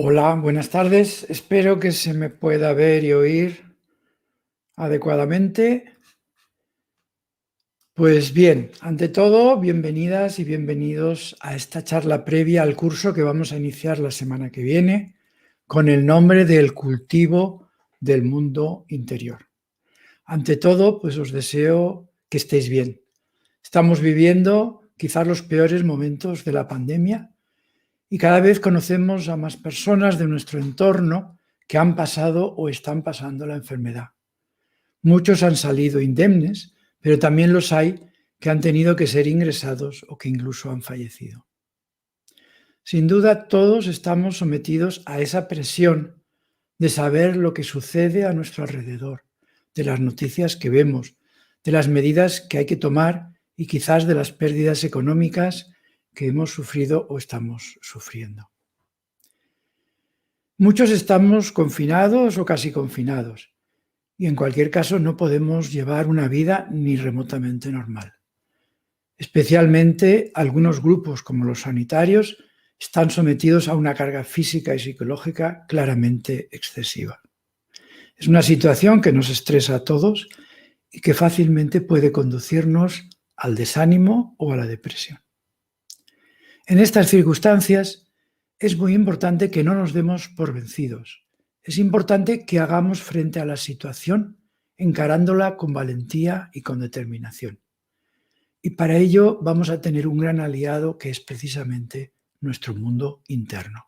Hola, buenas tardes. Espero que se me pueda ver y oír adecuadamente. Pues bien, ante todo, bienvenidas y bienvenidos a esta charla previa al curso que vamos a iniciar la semana que viene con el nombre del cultivo del mundo interior. Ante todo, pues os deseo que estéis bien. Estamos viviendo quizás los peores momentos de la pandemia y cada vez conocemos a más personas de nuestro entorno que han pasado o están pasando la enfermedad. Muchos han salido indemnes, pero también los hay que han tenido que ser ingresados o que incluso han fallecido. Sin duda, todos estamos sometidos a esa presión de saber lo que sucede a nuestro alrededor, de las noticias que vemos, de las medidas que hay que tomar y quizás de las pérdidas económicas que hemos sufrido o estamos sufriendo. Muchos estamos confinados o casi confinados y en cualquier caso no podemos llevar una vida ni remotamente normal. Especialmente algunos grupos como los sanitarios están sometidos a una carga física y psicológica claramente excesiva. Es una situación que nos estresa a todos y que fácilmente puede conducirnos al desánimo o a la depresión. En estas circunstancias es muy importante que no nos demos por vencidos. Es importante que hagamos frente a la situación encarándola con valentía y con determinación. Y para ello vamos a tener un gran aliado que es precisamente nuestro mundo interno.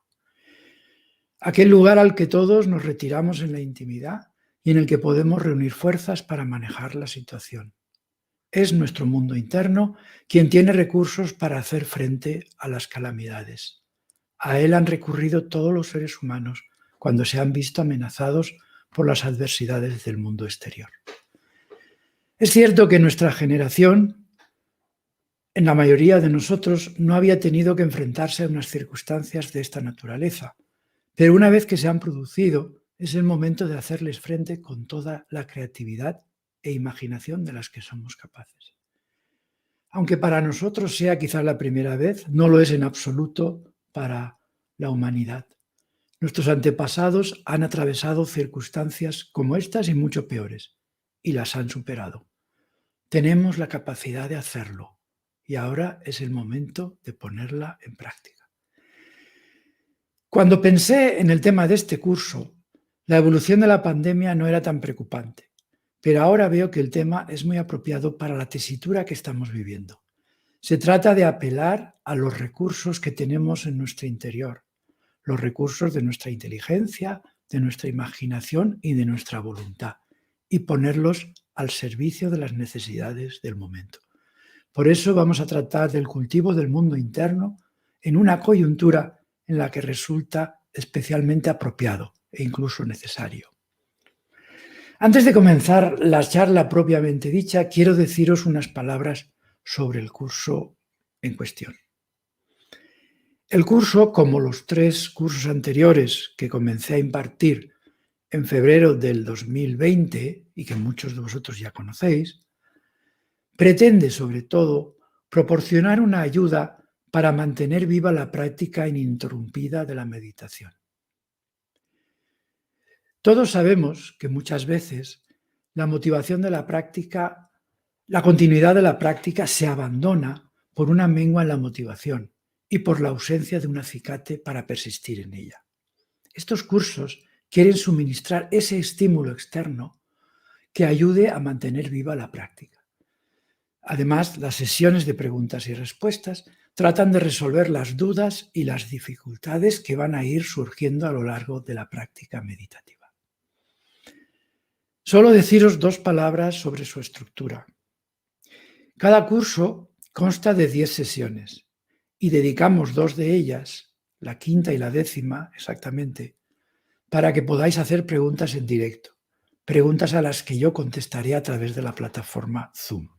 Aquel lugar al que todos nos retiramos en la intimidad y en el que podemos reunir fuerzas para manejar la situación. Es nuestro mundo interno quien tiene recursos para hacer frente a las calamidades. A él han recurrido todos los seres humanos cuando se han visto amenazados por las adversidades del mundo exterior. Es cierto que nuestra generación, en la mayoría de nosotros, no había tenido que enfrentarse a unas circunstancias de esta naturaleza, pero una vez que se han producido, es el momento de hacerles frente con toda la creatividad e imaginación de las que somos capaces. Aunque para nosotros sea quizás la primera vez, no lo es en absoluto para la humanidad. Nuestros antepasados han atravesado circunstancias como estas y mucho peores, y las han superado. Tenemos la capacidad de hacerlo, y ahora es el momento de ponerla en práctica. Cuando pensé en el tema de este curso, la evolución de la pandemia no era tan preocupante, pero ahora veo que el tema es muy apropiado para la tesitura que estamos viviendo. Se trata de apelar a los recursos que tenemos en nuestro interior, los recursos de nuestra inteligencia, de nuestra imaginación y de nuestra voluntad, y ponerlos al servicio de las necesidades del momento. Por eso vamos a tratar del cultivo del mundo interno en una coyuntura en la que resulta especialmente apropiado e incluso necesario. Antes de comenzar la charla propiamente dicha, quiero deciros unas palabras sobre el curso en cuestión. El curso, como los 3 cursos anteriores que comencé a impartir en febrero del 2020 y que muchos de vosotros ya conocéis, pretende sobre todo proporcionar una ayuda para mantener viva la práctica ininterrumpida de la meditación. Todos sabemos que muchas veces la motivación de la práctica, la continuidad de la práctica se abandona por una mengua en la motivación y por la ausencia de un acicate para persistir en ella. Estos cursos quieren suministrar ese estímulo externo que ayude a mantener viva la práctica. Además, las sesiones de preguntas y respuestas tratan de resolver las dudas y las dificultades que van a ir surgiendo a lo largo de la práctica meditativa. Solo deciros 2 palabras sobre su estructura. Cada curso consta de 10 sesiones y dedicamos 2 de ellas, la quinta y la 10ª exactamente, para que podáis hacer preguntas en directo, preguntas a las que yo contestaré a través de la plataforma Zoom.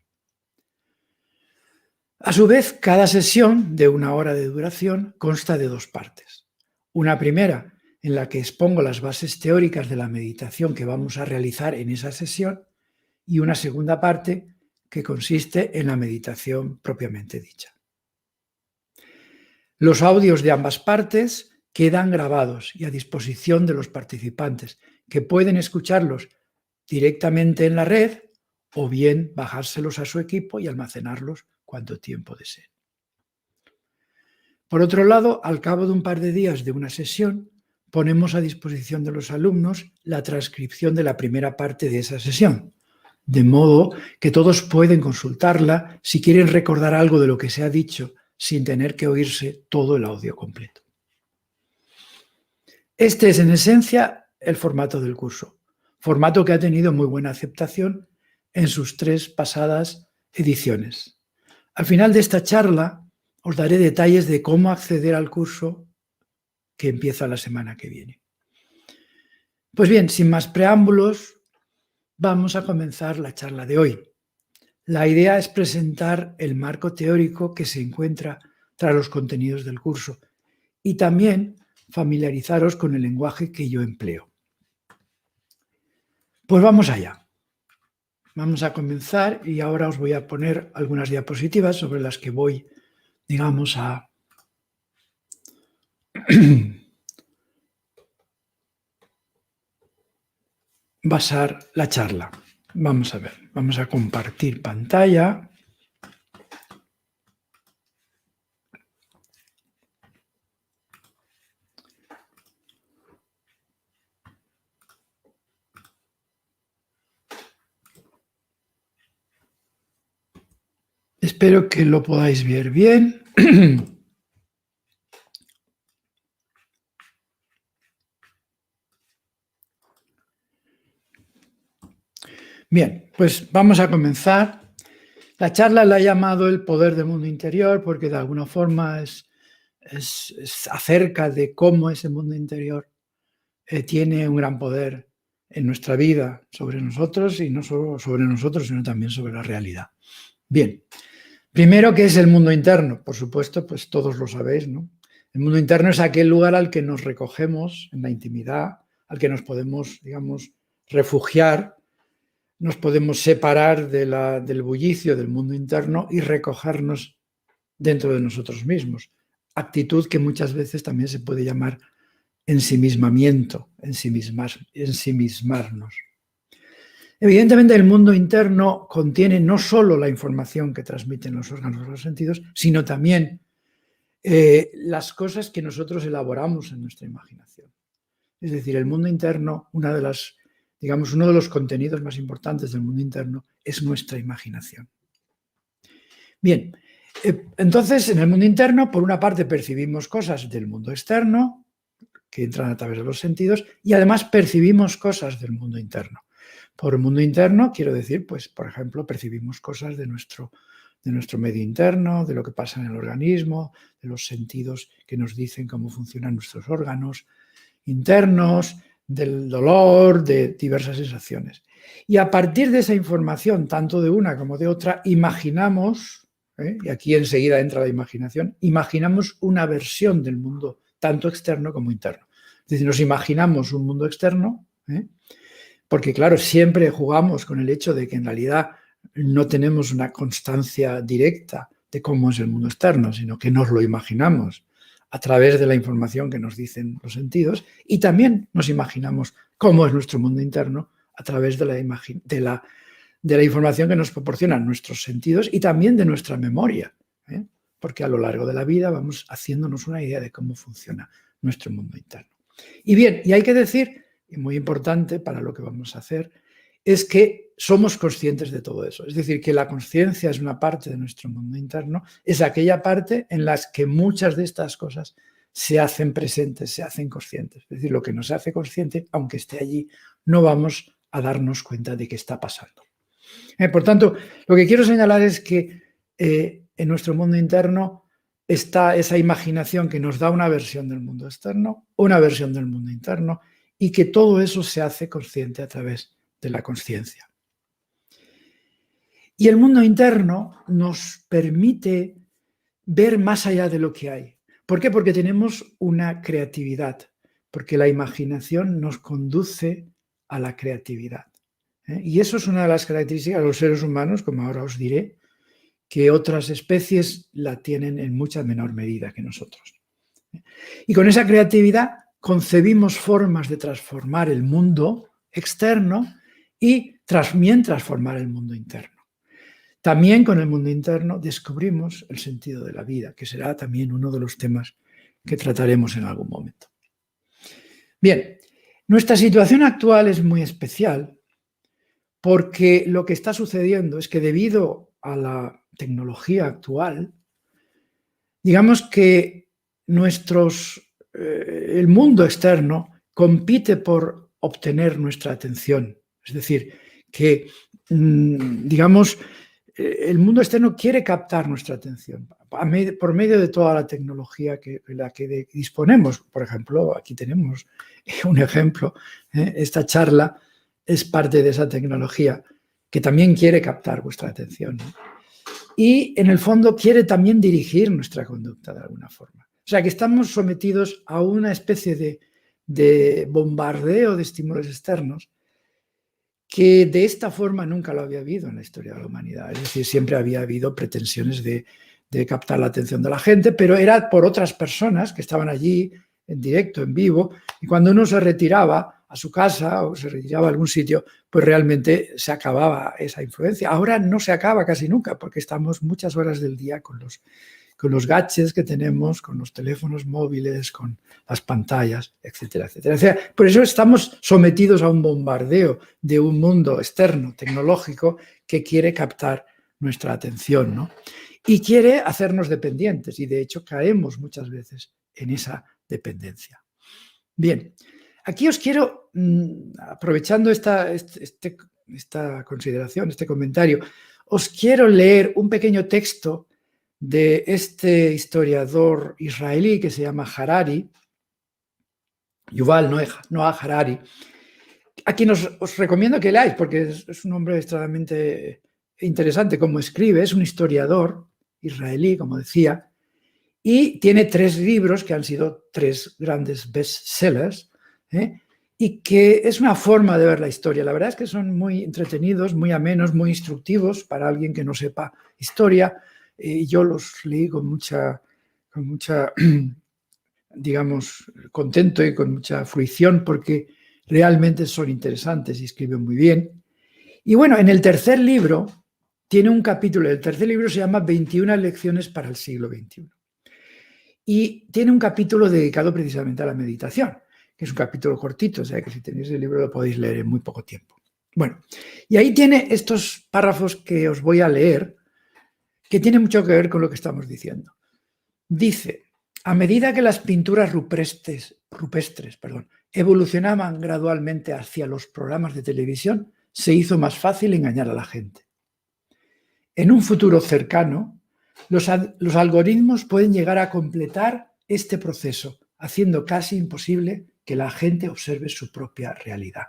A su vez, cada sesión de 1 hora de duración consta de 2 partes. Una primera, en la que expongo las bases teóricas de la meditación que vamos a realizar en esa sesión, y una segunda parte que consiste en la meditación propiamente dicha. Los audios de ambas partes quedan grabados y a disposición de los participantes, que pueden escucharlos directamente en la red o bien bajárselos a su equipo y almacenarlos cuanto tiempo deseen. Por otro lado, al cabo de un par de días de una sesión, ponemos a disposición de los alumnos la transcripción de la primera parte de esa sesión, de modo que todos pueden consultarla si quieren recordar algo de lo que se ha dicho sin tener que oírse todo el audio completo. Este es, en esencia, el formato del curso, formato que ha tenido muy buena aceptación en sus 3 pasadas ediciones. Al final de esta charla os daré detalles de cómo acceder al curso que empieza la semana que viene. Pues bien, sin más preámbulos, vamos a comenzar la charla de hoy. La idea es presentar el marco teórico que se encuentra tras los contenidos del curso y también familiarizaros con el lenguaje que yo empleo. Pues vamos allá. Vamos a comenzar y ahora os voy a poner algunas diapositivas sobre las que voy, digamos, a basar la charla. Vamos a ver, vamos a compartir pantalla. Espero que lo podáis ver bien. Bien, pues vamos a comenzar. La charla la he llamado El poder del mundo interior porque de alguna forma es acerca de cómo ese mundo interior tiene un gran poder en nuestra vida sobre nosotros y no solo sobre nosotros, sino también sobre la realidad. Bien, primero, ¿qué es el mundo interno? Por supuesto, pues todos lo sabéis, ¿no? El mundo interno es aquel lugar al que nos recogemos en la intimidad, al que nos podemos, digamos, refugiar, nos podemos separar del bullicio del mundo interno y recogernos dentro de nosotros mismos. Actitud que muchas veces también se puede llamar ensimismamiento, ensimismarnos. Evidentemente, el mundo interno contiene no solo la información que transmiten los órganos de los sentidos, sino también las cosas que nosotros elaboramos en nuestra imaginación. Es decir, el mundo interno, uno de los contenidos más importantes del mundo interno es nuestra imaginación. Bien, entonces en el mundo interno, por una parte percibimos cosas del mundo externo, que entran a través de los sentidos, y además percibimos cosas del mundo interno. Por el mundo interno quiero decir, pues, por ejemplo, percibimos cosas de nuestro medio interno, de lo que pasa en el organismo, de los sentidos que nos dicen cómo funcionan nuestros órganos internos, del dolor, de diversas sensaciones. Y a partir de esa información, tanto de una como de otra, imaginamos, y aquí enseguida entra la imaginación, imaginamos una versión del mundo, tanto externo como interno. Es decir, nos imaginamos un mundo externo, porque claro, siempre jugamos con el hecho de que en realidad no tenemos una constancia directa de cómo es el mundo externo, sino que nos lo imaginamos a través de la información que nos dicen los sentidos, y también nos imaginamos cómo es nuestro mundo interno a través de la información que nos proporcionan nuestros sentidos y también de nuestra memoria, porque a lo largo de la vida vamos haciéndonos una idea de cómo funciona nuestro mundo interno. Y bien, y hay que decir, y muy importante para lo que vamos a hacer, es que somos conscientes de todo eso. Es decir, que la conciencia es una parte de nuestro mundo interno, es aquella parte en la que muchas de estas cosas se hacen presentes, se hacen conscientes. Es decir, lo que nos hace consciente, aunque esté allí, no vamos a darnos cuenta de qué está pasando. Por tanto, lo que quiero señalar es que en nuestro mundo interno está esa imaginación que nos da una versión del mundo externo, una versión del mundo interno, y que todo eso se hace consciente a través de la conciencia. Y el mundo interno nos permite ver más allá de lo que hay. ¿Por qué? Porque tenemos una creatividad, porque la imaginación nos conduce a la creatividad. Y eso es una de las características de los seres humanos, como ahora os diré, que otras especies la tienen en mucha menor medida que nosotros. Y con esa creatividad concebimos formas de transformar el mundo externo y también transformar el mundo interno. También con el mundo interno descubrimos el sentido de la vida, que será también uno de los temas que trataremos en algún momento. Bien, nuestra situación actual es muy especial porque lo que está sucediendo es que debido a la tecnología actual, digamos que el mundo externo compite por obtener nuestra atención. Es decir, que, digamos, el mundo externo quiere captar nuestra atención por medio de toda la tecnología de la que disponemos. Por ejemplo, aquí tenemos un ejemplo. Esta charla es parte de esa tecnología que también quiere captar vuestra atención, ¿no? Y en el fondo quiere también dirigir nuestra conducta de alguna forma. O sea que estamos sometidos a una especie de bombardeo de estímulos externos que de esta forma nunca lo había habido en la historia de la humanidad. Es decir, siempre había habido pretensiones de captar la atención de la gente, pero era por otras personas que estaban allí en directo, en vivo, y cuando uno se retiraba a su casa o se retiraba a algún sitio, pues realmente se acababa esa influencia. Ahora no se acaba casi nunca, porque estamos muchas horas del día con los gadgets que tenemos, con los teléfonos móviles, con las pantallas, etcétera, etcétera. O sea, por eso estamos sometidos a un bombardeo de un mundo externo, tecnológico, que quiere captar nuestra atención, ¿no? Y quiere hacernos dependientes, y de hecho caemos muchas veces en esa dependencia. Bien, aquí os quiero, aprovechando esta consideración, este comentario, os quiero leer un pequeño texto de este historiador israelí que se llama Harari, Yuval Noah Harari, a quien os recomiendo que leáis porque es un hombre extremadamente interesante como escribe, es un historiador israelí, como decía, y tiene 3 libros que han sido 3 grandes bestsellers, y que es una forma de ver la historia. La verdad es que son muy entretenidos, muy amenos, muy instructivos para alguien que no sepa historia. Yo los leí con mucha, digamos, contento y con mucha fruición porque realmente son interesantes y escriben muy bien. Y bueno, en el tercer libro tiene un capítulo, el tercer libro se llama 21 lecciones para el siglo XXI. Y tiene un capítulo dedicado precisamente a la meditación, que es un capítulo cortito, o sea que si tenéis el libro lo podéis leer en muy poco tiempo. Bueno, y ahí tiene estos párrafos que os voy a leer, que tienen mucho que ver con lo que estamos diciendo. Dice, a medida que las pinturas rupestres evolucionaban gradualmente hacia los programas de televisión, se hizo más fácil engañar a la gente. En un futuro cercano, los algoritmos pueden llegar a completar este proceso, haciendo casi imposible que la gente observe su propia realidad.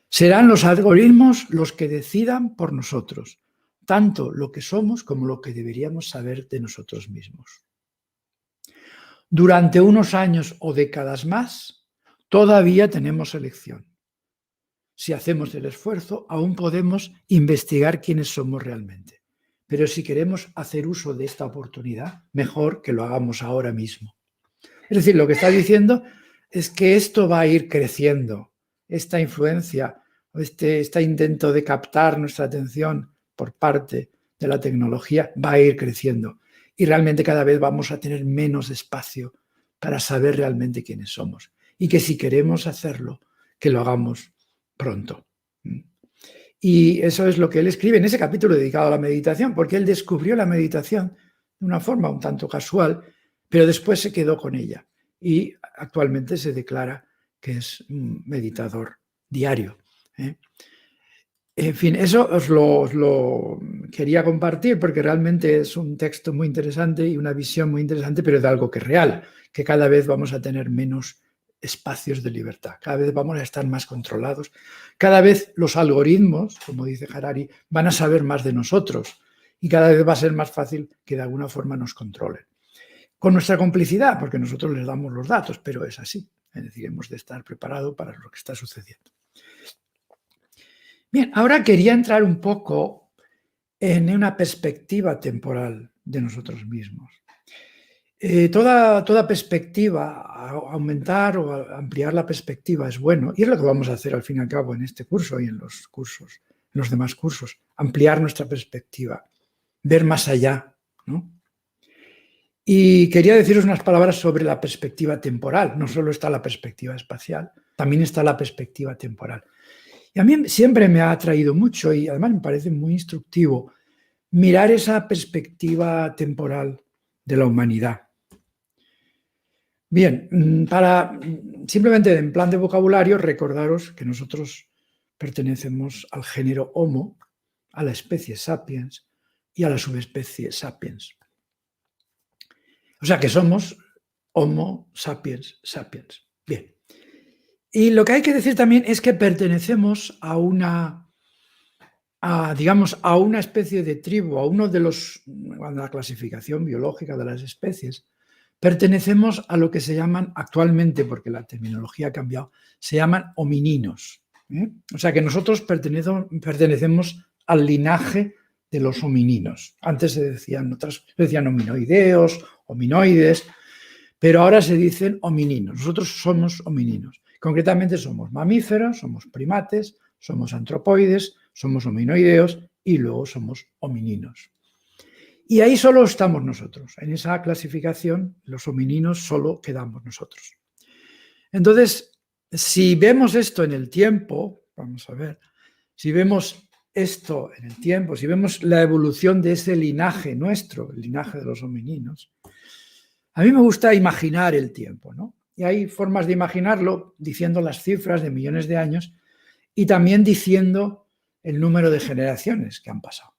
Serán los algoritmos los que decidan por nosotros, tanto lo que somos como lo que deberíamos saber de nosotros mismos. Durante unos años o décadas más, todavía tenemos elección. Si hacemos el esfuerzo, aún podemos investigar quiénes somos realmente. Pero si queremos hacer uso de esta oportunidad, mejor que lo hagamos ahora mismo. Es decir, lo que está diciendo es que esto va a ir creciendo, esta influencia, este intento de captar nuestra atención por parte de la tecnología va a ir creciendo. Y realmente cada vez vamos a tener menos espacio para saber realmente quiénes somos. Y que si queremos hacerlo, que lo hagamos pronto. Y eso es lo que él escribe en ese capítulo dedicado a la meditación, porque él descubrió la meditación de una forma un tanto casual, pero después se quedó con ella y actualmente se declara que es un meditador diario. En fin, eso os lo quería compartir porque realmente es un texto muy interesante y una visión muy interesante, pero de algo que es real, que cada vez vamos a tener menos espacios de libertad, cada vez vamos a estar más controlados, cada vez los algoritmos, como dice Harari, van a saber más de nosotros y cada vez va a ser más fácil que de alguna forma nos controlen. Con nuestra complicidad, porque nosotros les damos los datos, pero es así, es decir, hemos de estar preparados para lo que está sucediendo. Bien, ahora quería entrar un poco en una perspectiva temporal de nosotros mismos. Toda perspectiva, aumentar o ampliar la perspectiva es bueno, y es lo que vamos a hacer al fin y al cabo en este curso y en los demás cursos, ampliar nuestra perspectiva, ver más allá, ¿no? Y quería deciros unas palabras sobre la perspectiva temporal. No solo está la perspectiva espacial, también está la perspectiva temporal. Y a mí siempre me ha atraído mucho y además me parece muy instructivo mirar esa perspectiva temporal de la humanidad. Bien, simplemente en plan de vocabulario, recordaros que nosotros pertenecemos al género Homo, a la especie Sapiens y a la subespecie Sapiens. O sea que somos Homo sapiens sapiens. Bien. Y lo que hay que decir también es que pertenecemos digamos, a una especie de tribu, a uno de la clasificación biológica de las especies, pertenecemos a lo que se llaman actualmente, porque la terminología ha cambiado, se llaman homininos. O sea que nosotros pertenecemos al linaje de los homininos. Antes se decían hominoideos, hominoides, pero ahora se dicen homininos. Nosotros somos homininos. Concretamente somos mamíferos, somos primates, somos antropoides, somos hominoideos y luego somos homininos. Y ahí solo estamos nosotros. En esa clasificación, los homininos solo quedamos nosotros. Entonces, si vemos esto en el tiempo, vamos a ver, si vemos esto en el tiempo, si vemos la evolución de ese linaje nuestro, el linaje de los homininos, a mí me gusta imaginar el tiempo, ¿no? Y hay formas de imaginarlo diciendo las cifras de millones de años y también diciendo el número de generaciones que han pasado.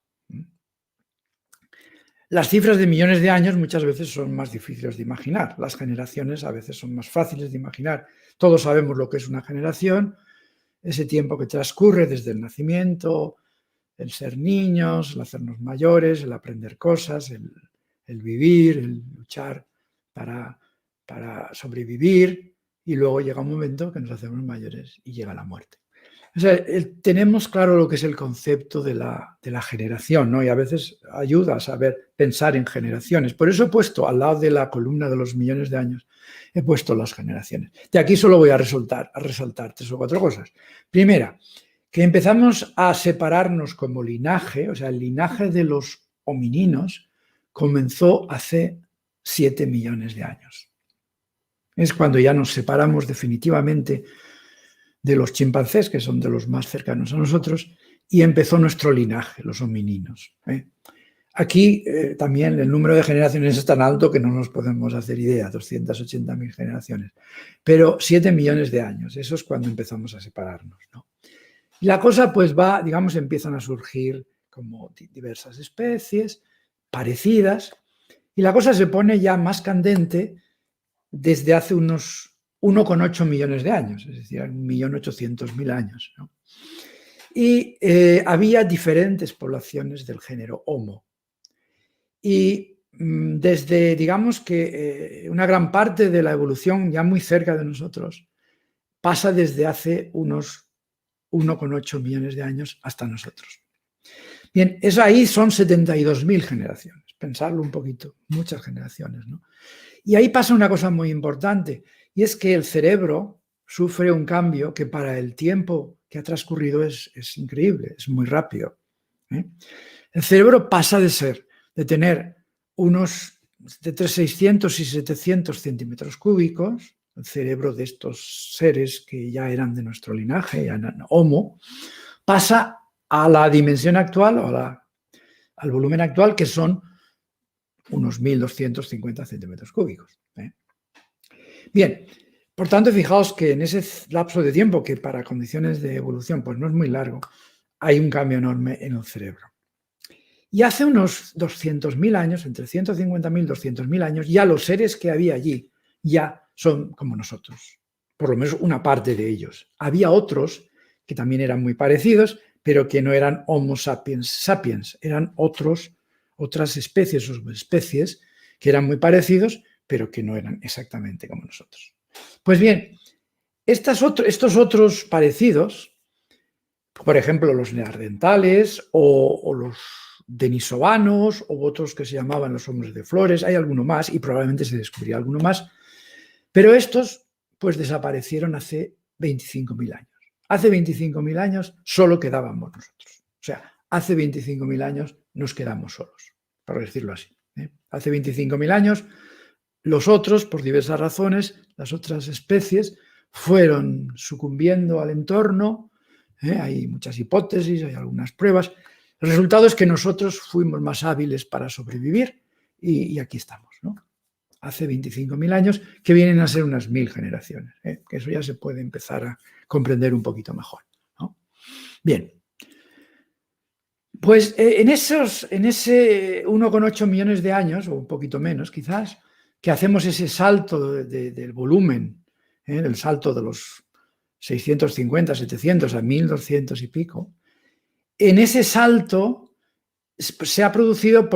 Las cifras de millones de años muchas veces son más difíciles de imaginar. Las generaciones a veces son más fáciles de imaginar. Todos sabemos lo que es una generación, ese tiempo que transcurre desde el nacimiento, el ser niños, el hacernos mayores, el aprender cosas, el vivir, el luchar para sobrevivir, y luego llega un momento que nos hacemos mayores y llega la muerte. O sea, tenemos claro lo que es el concepto de la generación, ¿no? Y a veces ayuda a saber pensar en generaciones. Por eso he puesto al lado de la columna de los millones de años, he puesto las generaciones. De aquí solo voy a resaltar 3 o 4 cosas. Primera, que empezamos a separarnos como linaje, o sea, el linaje de los homininos comenzó hace 7 millones de años. Es cuando ya nos separamos definitivamente de los chimpancés, que son de los más cercanos a nosotros, y empezó nuestro linaje, los homininos. Aquí también el número de generaciones es tan alto que no nos podemos hacer idea, 280.000 generaciones. Pero 7 millones de años, eso es cuando empezamos a separarnos, ¿no? Y la cosa pues va, digamos, empiezan a surgir como diversas especies parecidas, y la cosa se pone ya más candente desde hace unos 1,8 millones de años, es decir, 1.800.000 años, ¿no? Y había diferentes poblaciones del género Homo. Y desde, digamos que una gran parte de la evolución ya muy cerca de nosotros pasa desde hace unos 1,8 millones de años hasta nosotros. Bien, eso ahí son 72.000 generaciones. Pensarlo un poquito, muchas generaciones, ¿no? Y ahí pasa una cosa muy importante, y es que el cerebro sufre un cambio que para el tiempo que ha transcurrido es increíble, es muy rápido. El cerebro pasa de tener entre 600 y 700 centímetros cúbicos, el cerebro de estos seres que ya eran de nuestro linaje, ya eran Homo, pasa a la dimensión actual o al volumen actual, que son unos 1.250 centímetros cúbicos. Bien, por tanto, fijaos que en ese lapso de tiempo, que para condiciones de evolución pues no es muy largo, hay un cambio enorme en el cerebro. Y hace unos 200.000 años, entre 150.000 y 200.000 años, ya los seres que había allí ya son como nosotros, por lo menos una parte de ellos. Había otros que también eran muy parecidos, pero que no eran Homo sapiens sapiens, eran otras especies o subespecies que eran muy parecidos, pero que no eran exactamente como nosotros. Pues bien, estos otros parecidos, por ejemplo, los neandertales o denisovanos, o otros que se llamaban los hombres de flores. Hay alguno más y probablemente se descubriría alguno más. Pero estos pues desaparecieron hace 25.000 años. Hace 25.000 años solo quedábamos nosotros. O sea, hace 25.000 años nos quedamos solos, por decirlo así. Hace 25.000 años los otros, por diversas razones, las otras especies fueron sucumbiendo al entorno. Hay muchas hipótesis, hay algunas pruebas. El resultado es que nosotros fuimos más hábiles para sobrevivir y aquí estamos, ¿no? Hace 25.000 años, que vienen a ser unas 1.000 generaciones, que eso ya se puede empezar a comprender un poquito mejor, ¿no? Bien, pues en ese 1,8 millones de años, o un poquito menos quizás, que hacemos ese salto del volumen, del salto de los 650, 700 a 1.200 y pico, en ese salto se ha producido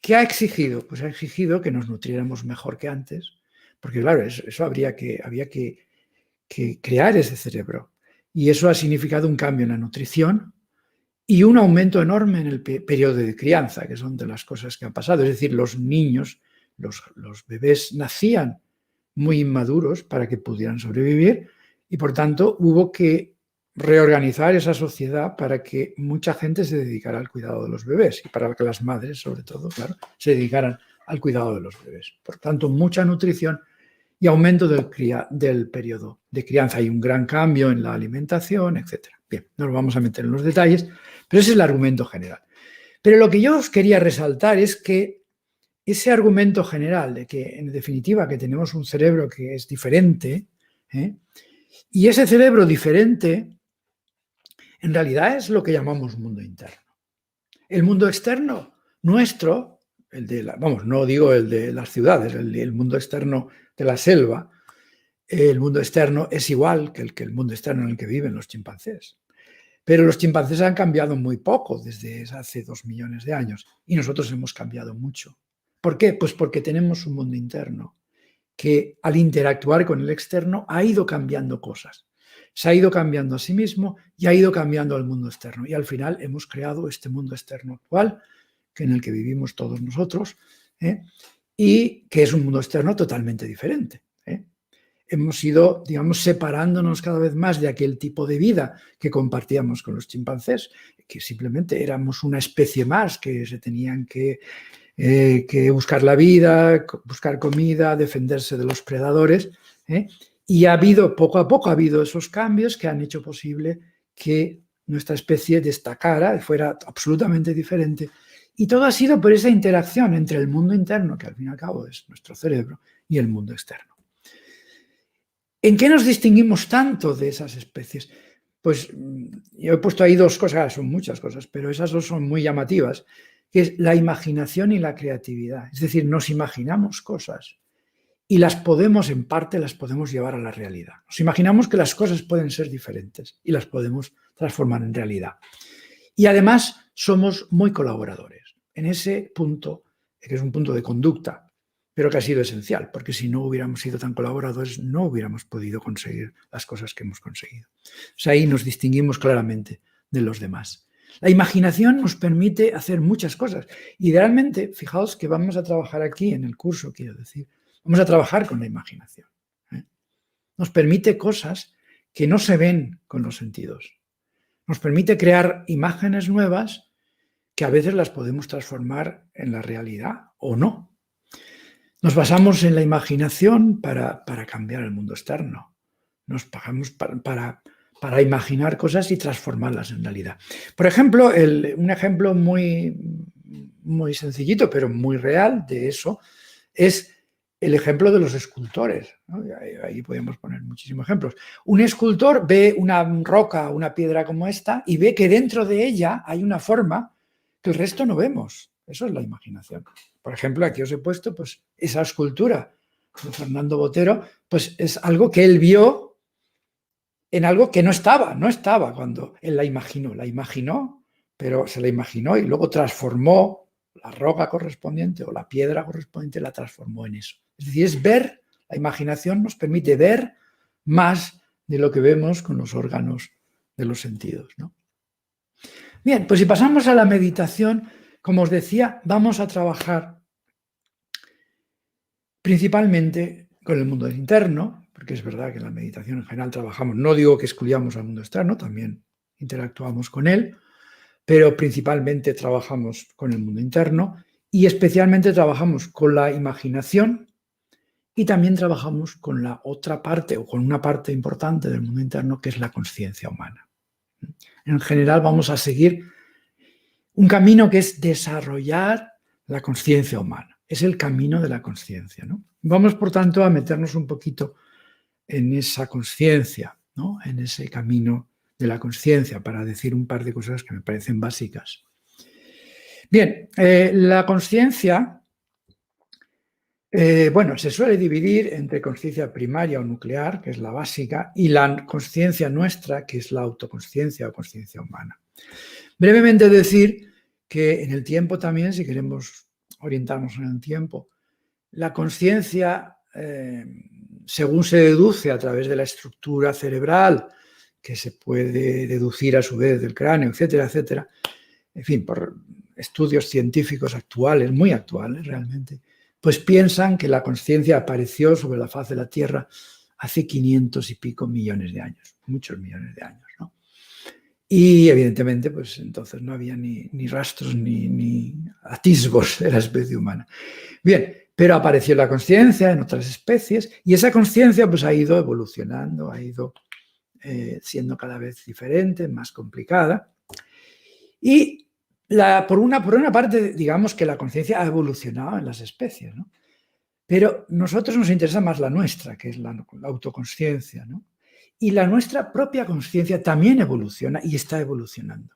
¿qué ha exigido? Pues ha exigido que nos nutriéramos mejor que antes, porque claro, eso había que crear ese cerebro. Y eso ha significado un cambio en la nutrición y un aumento enorme en el periodo de crianza, que son de las cosas que han pasado. Es decir, los niños, los bebés nacían muy inmaduros para que pudieran sobrevivir y por tanto hubo que reorganizar esa sociedad para que mucha gente se dedicara al cuidado de los bebés y para que las madres, sobre todo, claro, se dedicaran al cuidado de los bebés. Por tanto, mucha nutrición y aumento del periodo de crianza. Hay un gran cambio en la alimentación, etc. Bien, no nos vamos a meter en los detalles, pero ese es el argumento general. Pero lo que yo os quería resaltar es que ese argumento general de que, en definitiva, que tenemos un cerebro que es diferente, y ese cerebro diferente en realidad es lo que llamamos mundo interno. El mundo externo nuestro, no digo el de las ciudades, el mundo externo de la selva, el mundo externo es igual que el mundo externo en el que viven los chimpancés. Pero los chimpancés han cambiado muy poco desde hace 2 millones de años y nosotros hemos cambiado mucho. ¿Por qué? Pues porque tenemos un mundo interno que al interactuar con el externo ha ido cambiando cosas. Se ha ido cambiando a sí mismo y ha ido cambiando al mundo externo. Y al final hemos creado este mundo externo actual, en el que vivimos todos nosotros, y que es un mundo externo totalmente diferente. Hemos ido, digamos, separándonos cada vez más de aquel tipo de vida que compartíamos con los chimpancés, que simplemente éramos una especie más que se tenían que buscar la vida, buscar comida, defenderse de los predadores, y poco a poco ha habido esos cambios que han hecho posible que nuestra especie destacara, fuera absolutamente diferente. Y todo ha sido por esa interacción entre el mundo interno, que al fin y al cabo es nuestro cerebro, y el mundo externo. ¿En qué nos distinguimos tanto de esas especies? Pues yo he puesto ahí 2 cosas, son muchas cosas, pero esas 2 son muy llamativas, que es la imaginación y la creatividad. Es decir, nos imaginamos cosas y en parte las podemos llevar a la realidad. Nos imaginamos que las cosas pueden ser diferentes y las podemos transformar en realidad. Y además somos muy colaboradores en ese punto, que es un punto de conducta, pero que ha sido esencial, porque si no hubiéramos sido tan colaboradores no hubiéramos podido conseguir las cosas que hemos conseguido. O sea, ahí nos distinguimos claramente de los demás. La imaginación nos permite hacer muchas cosas. Idealmente, fijaos que vamos a trabajar aquí en el curso, quiero decir, vamos a trabajar con la imaginación. Nos permite cosas que no se ven con los sentidos. Nos permite crear imágenes nuevas que a veces las podemos transformar en la realidad o no. Nos basamos en la imaginación para cambiar el mundo externo. Nos pagamos para imaginar cosas y transformarlas en realidad. Por ejemplo, un ejemplo muy, muy sencillito, pero muy real de eso, es el ejemplo de los escultores, ¿no? Ahí podemos poner muchísimos ejemplos. Un escultor ve una roca, una piedra como esta, y ve que dentro de ella hay una forma que el resto no vemos. Eso es la imaginación. Por ejemplo, aquí os he puesto pues, esa escultura de Fernando Botero, pues es algo que él vio en algo que no estaba cuando él la imaginó, pero se la imaginó y luego transformó la roca correspondiente o la piedra correspondiente, la transformó en eso. Es decir, es ver, la imaginación nos permite ver más de lo que vemos con los órganos de los sentidos, ¿no? Bien, pues si pasamos a la meditación, como os decía, vamos a trabajar principalmente con el mundo interno, porque es verdad que en la meditación en general trabajamos, no digo que excluyamos al mundo externo, también interactuamos con él, pero principalmente trabajamos con el mundo interno y especialmente trabajamos con la imaginación y también trabajamos con la otra parte o con una parte importante del mundo interno que es la conciencia humana. En general vamos a seguir un camino que es desarrollar la conciencia humana. Es el camino de la conciencia, ¿no? Vamos, por tanto, a meternos un poquito en esa conciencia, ¿no? En ese camino de la conciencia, para decir un par de cosas que me parecen básicas. Bien, la conciencia, bueno, se suele dividir entre conciencia primaria o nuclear, que es la básica, y la conciencia nuestra, que es la autoconsciencia o conciencia humana. Brevemente decir que en el tiempo también, si queremos orientarnos en el tiempo, la conciencia, según se deduce a través de la estructura cerebral, que se puede deducir a su vez del cráneo, etcétera, etcétera, en fin, por estudios científicos actuales, muy actuales realmente, pues piensan que la conciencia apareció sobre la faz de la Tierra hace 500 y pico millones de años, muchos millones de años, ¿no? Y evidentemente, pues entonces no había ni rastros ni atisbos de la especie humana. Bien, pero apareció la conciencia en otras especies y esa conciencia pues ha ido evolucionando, ha ido siendo cada vez diferente, más complicada. Y por una parte, digamos que la conciencia ha evolucionado en las especies, ¿no? Pero a nosotros nos interesa más la nuestra, que es la autoconsciencia, ¿no? Y la nuestra propia conciencia también evoluciona y está evolucionando.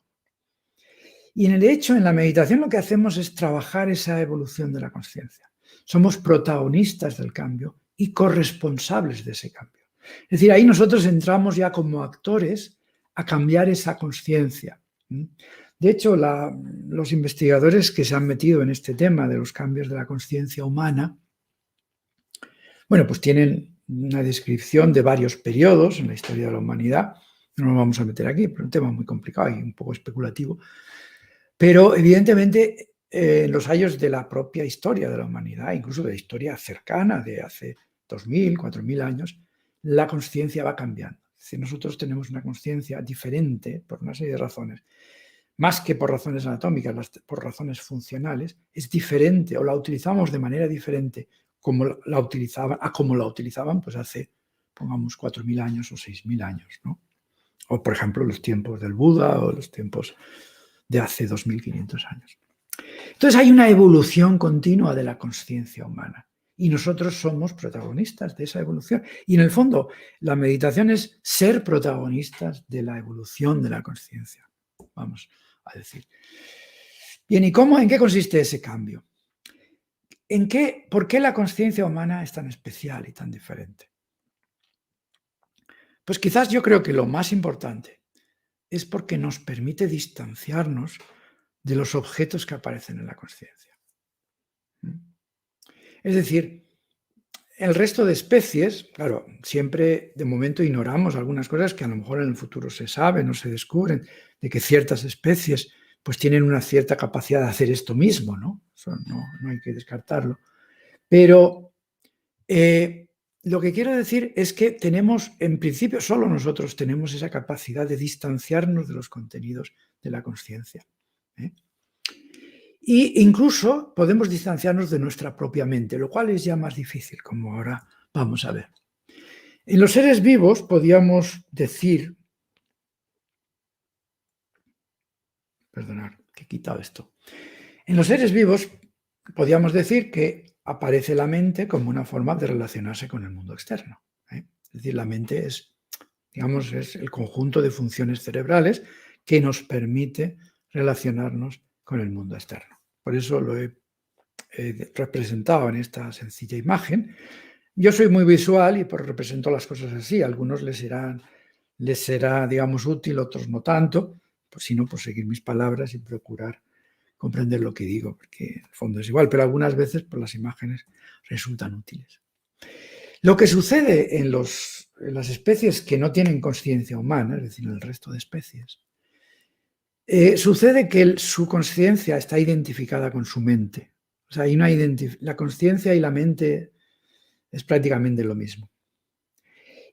Y en el hecho, en la meditación, lo que hacemos es trabajar esa evolución de la conciencia. Somos protagonistas del cambio y corresponsables de ese cambio. Es decir, ahí nosotros entramos ya como actores a cambiar esa conciencia. De hecho, los investigadores que se han metido en este tema de los cambios de la conciencia humana, bueno, pues tienen una descripción de varios periodos en la historia de la humanidad. No nos vamos a meter aquí, pero es un tema muy complicado y un poco especulativo. Pero evidentemente en los años de la propia historia de la humanidad, incluso de la historia cercana de hace 2000, 4000 años, la conciencia va cambiando. Es decir, nosotros tenemos una conciencia diferente por una serie de razones. Más que por razones anatómicas, por razones funcionales, es diferente o la utilizamos de manera diferente como la utilizaban pues hace, pongamos, 4000 años o 6000 años, ¿no? O, por ejemplo, los tiempos del Buda o los tiempos de hace 2500 años. Entonces hay una evolución continua de la conciencia humana y nosotros somos protagonistas de esa evolución. Y en el fondo, la meditación es ser protagonistas de la evolución de la conciencia, vamos a decir. Bien, ¿y en qué consiste ese cambio? ¿Por qué la conciencia humana es tan especial y tan diferente? Pues quizás yo creo que lo más importante es porque nos permite distanciarnos de los objetos que aparecen en la conciencia. Es decir, el resto de especies, claro, siempre de momento ignoramos algunas cosas que a lo mejor en el futuro se saben o se descubren, de que ciertas especies pues tienen una cierta capacidad de hacer esto mismo, ¿no? Eso no hay que descartarlo. Pero lo que quiero decir es que tenemos, en principio, solo nosotros tenemos esa capacidad de distanciarnos de los contenidos de la conciencia. E incluso podemos distanciarnos de nuestra propia mente, lo cual es ya más difícil, como ahora vamos a ver. En los seres vivos podríamos decir, perdonad, que he quitado esto. En los seres vivos podríamos decir que aparece la mente como una forma de relacionarse con el mundo externo. Es decir, la mente es, digamos, es el conjunto de funciones cerebrales que nos permite relacionarnos con el mundo externo. Por eso lo he representado en esta sencilla imagen. Yo soy muy visual y pues represento las cosas así. A algunos les será, digamos, útil, otros no tanto. Pues si no, pues seguir mis palabras y procurar comprender lo que digo, porque en el fondo es igual, pero algunas veces pues, las imágenes resultan útiles. Lo que sucede en las especies que no tienen conciencia humana, es decir, en el resto de especies, Sucede que su conciencia está identificada con su mente. O sea, la conciencia y la mente es prácticamente lo mismo.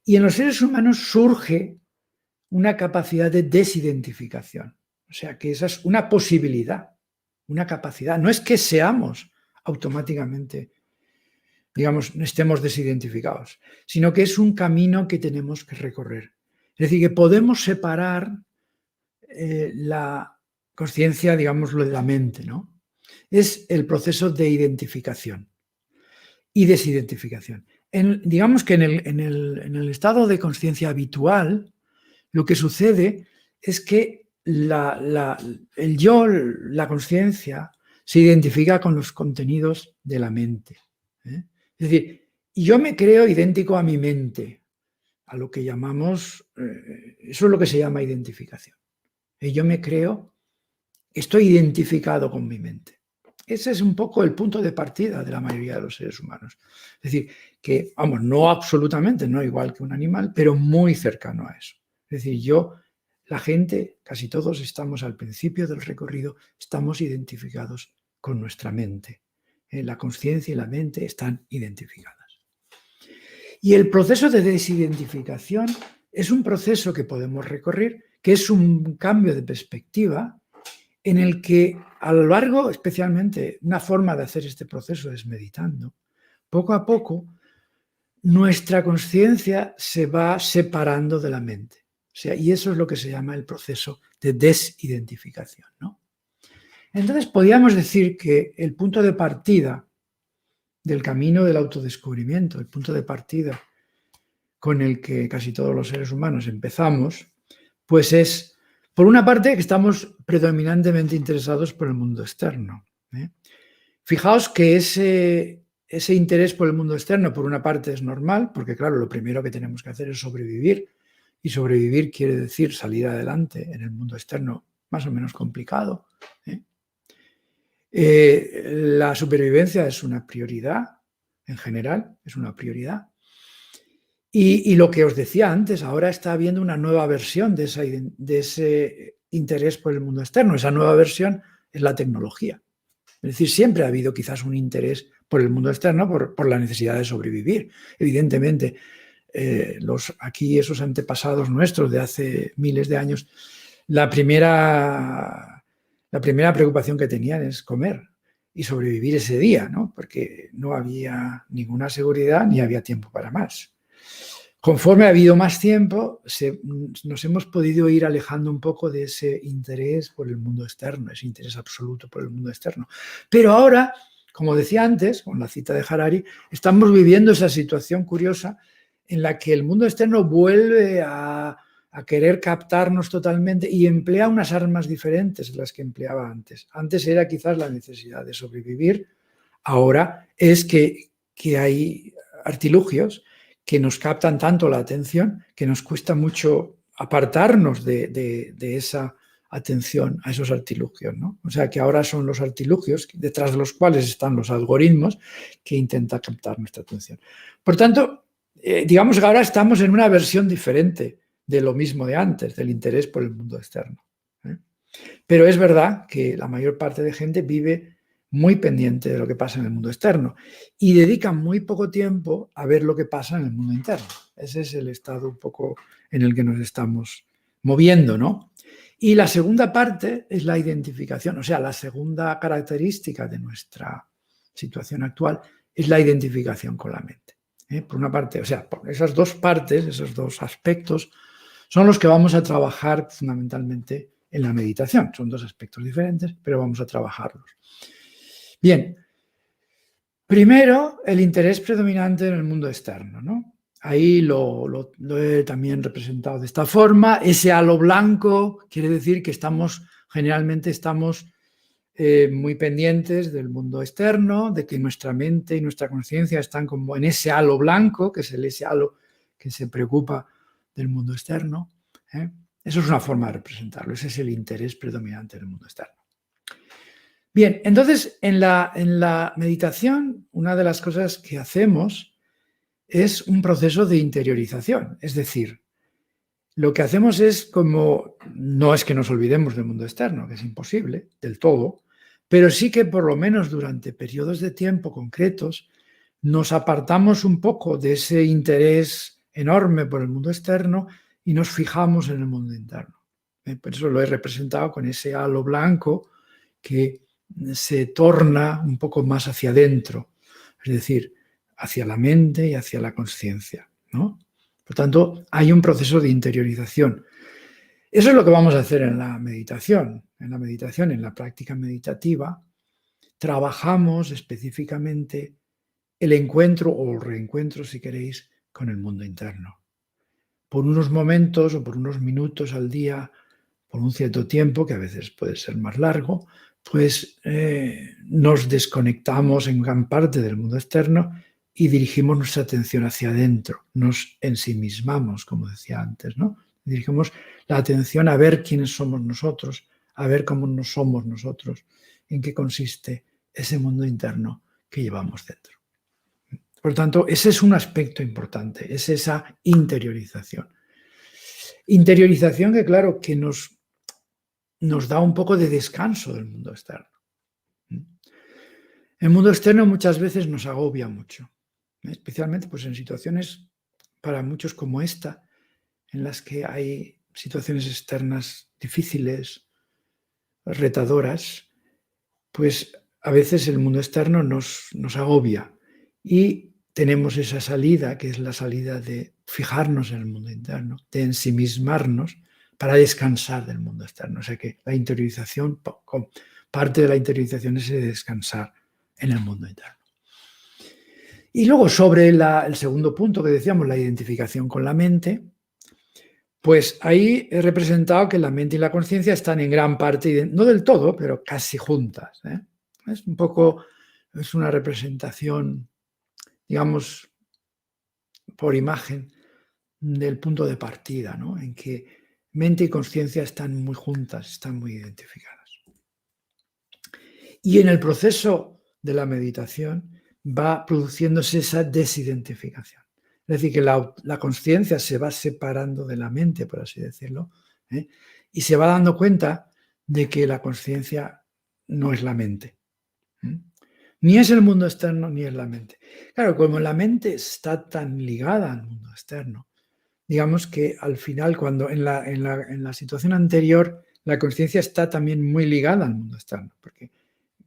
Y en los seres humanos surge una capacidad de desidentificación. O sea, que esa es una posibilidad, una capacidad. No es que seamos automáticamente, digamos, estemos desidentificados, sino que es un camino que tenemos que recorrer. Es decir, que podemos separar la conciencia, digámoslo, de la mente, ¿no? Es el proceso de identificación y desidentificación. Digamos que en el estado de conciencia habitual, lo que sucede es que el yo, la conciencia, se identifica con los contenidos de la mente. Es decir, yo me creo idéntico a mi mente, a lo que llamamos, eso es lo que se llama identificación. Yo me creo, estoy identificado con mi mente. Ese es un poco el punto de partida de la mayoría de los seres humanos. Es decir, que, vamos, no absolutamente, no igual que un animal, pero muy cercano a eso. Es decir, la gente, casi todos estamos al principio del recorrido, estamos identificados con nuestra mente. La conciencia y la mente están identificadas. Y el proceso de desidentificación es un proceso que podemos recorrer, que es un cambio de perspectiva en el que a lo largo, especialmente, una forma de hacer este proceso es meditando. Poco a poco, nuestra conciencia se va separando de la mente. O sea, y eso es lo que se llama el proceso de desidentificación, ¿no? Entonces, podríamos decir que el punto de partida del camino del autodescubrimiento, el punto de partida con el que casi todos los seres humanos empezamos, pues es, por una parte, que estamos predominantemente interesados por el mundo externo. Fijaos que ese interés por el mundo externo, por una parte, es normal, porque claro, lo primero que tenemos que hacer es sobrevivir, y sobrevivir quiere decir salir adelante en el mundo externo más o menos complicado. La supervivencia es una prioridad, en general, es una prioridad. Y lo que os decía antes, ahora está habiendo una nueva versión de ese interés por el mundo externo. Esa nueva versión es la tecnología. Es decir, siempre ha habido quizás un interés por el mundo externo por la necesidad de sobrevivir. Evidentemente, aquí esos antepasados nuestros de hace miles de años, la primera preocupación que tenían es comer y sobrevivir ese día, ¿no? Porque no había ninguna seguridad ni había tiempo para más. Conforme ha habido más tiempo, nos hemos podido ir alejando un poco de ese interés por el mundo externo, ese interés absoluto por el mundo externo. Pero ahora, como decía antes, con la cita de Harari, estamos viviendo esa situación curiosa en la que el mundo externo vuelve a querer captarnos totalmente y emplea unas armas diferentes de las que empleaba antes. Antes era quizás la necesidad de sobrevivir, ahora es que hay artilugios que nos captan tanto la atención que nos cuesta mucho apartarnos de esa atención a esos artilugios, ¿no? O sea que ahora son los artilugios detrás de los cuales están los algoritmos que intentan captar nuestra atención. Por tanto, digamos que ahora estamos en una versión diferente de lo mismo de antes, del interés por el mundo externo. Pero es verdad que la mayor parte de gente vive muy pendiente de lo que pasa en el mundo externo y dedica muy poco tiempo a ver lo que pasa en el mundo interno. Ese es el estado un poco en el que nos estamos moviendo, ¿no? Y la segunda parte es la identificación, o sea, la segunda característica de nuestra situación actual es la identificación con la mente. Por una parte, o sea, por esas dos partes, esos dos aspectos, son los que vamos a trabajar fundamentalmente en la meditación. Son dos aspectos diferentes, pero vamos a trabajarlos. Bien, primero, el interés predominante en el mundo externo, ¿no? Ahí lo he también representado de esta forma. Ese halo blanco quiere decir que generalmente estamos muy pendientes del mundo externo, de que nuestra mente y nuestra conciencia están como en ese halo blanco, que es ese halo que se preocupa del mundo externo. Eso es una forma de representarlo, ese es el interés predominante del mundo externo. Bien, entonces en la meditación una de las cosas que hacemos es un proceso de interiorización, es decir, lo que hacemos es como, no es que nos olvidemos del mundo externo, que es imposible del todo, pero sí que por lo menos durante periodos de tiempo concretos nos apartamos un poco de ese interés enorme por el mundo externo y nos fijamos en el mundo interno. Por eso lo he representado con ese halo blanco que se torna un poco más hacia adentro, es decir, hacia la mente y hacia la conciencia, ¿no? Por tanto, hay un proceso de interiorización. Eso es lo que vamos a hacer en la meditación. En la meditación, en la práctica meditativa, trabajamos específicamente el encuentro o el reencuentro, si queréis, con el mundo interno. Por unos momentos o por unos minutos al día, por un cierto tiempo, que a veces puede ser más largo, pues nos desconectamos en gran parte del mundo externo y dirigimos nuestra atención hacia adentro, nos ensimismamos, como decía antes, ¿no? Dirigimos la atención a ver quiénes somos nosotros, a ver cómo no somos nosotros, en qué consiste ese mundo interno que llevamos dentro. Por lo tanto, ese es un aspecto importante, es esa interiorización. Interiorización que, claro, que nos da un poco de descanso del mundo externo. El mundo externo muchas veces nos agobia mucho, especialmente pues, en situaciones para muchos como esta, en las que hay situaciones externas difíciles, retadoras, pues a veces el mundo externo nos agobia y tenemos esa salida, que es la salida de fijarnos en el mundo interno, de ensimismarnos para descansar del mundo externo. O sea que la interiorización, parte de la interiorización es de descansar en el mundo interno. Y luego sobre el segundo punto que decíamos, la identificación con la mente, pues ahí he representado que la mente y la conciencia están en gran parte, no del todo, pero casi juntas, ¿eh? Es un poco, es una representación, digamos, por imagen del punto de partida, ¿no? En que mente y conciencia están muy juntas, están muy identificadas. Y en el proceso de la meditación va produciéndose esa desidentificación. Es decir, que la conciencia se va separando de la mente, por así decirlo, ¿eh? Y se va dando cuenta de que la conciencia no es la mente. Ni es el mundo externo, ni es la mente. Claro, como la mente está tan ligada al mundo externo, digamos que al final, cuando en la situación anterior, la conciencia está también muy ligada al mundo externo, porque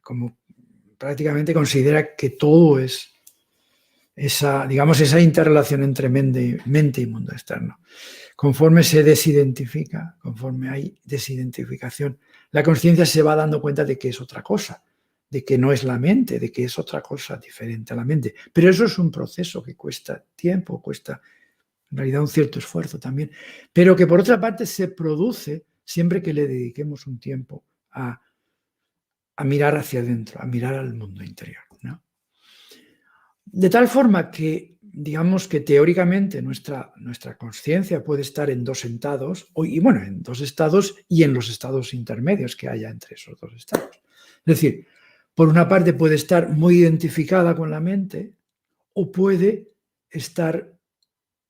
como prácticamente considera que todo es esa, digamos, esa interrelación entre mente y mundo externo. Conforme se desidentifica, conforme hay desidentificación, la conciencia se va dando cuenta de que es otra cosa, de que no es la mente, de que es otra cosa diferente a la mente. Pero eso es un proceso que cuesta tiempo, cuesta en realidad un cierto esfuerzo también, pero que por otra parte se produce siempre que le dediquemos un tiempo a mirar hacia adentro, a mirar al mundo interior, ¿no? De tal forma que, digamos que teóricamente nuestra conciencia puede estar en dos estados, en dos estados y en los estados intermedios que haya entre esos dos estados. Es decir, por una parte puede estar muy identificada con la mente o puede estar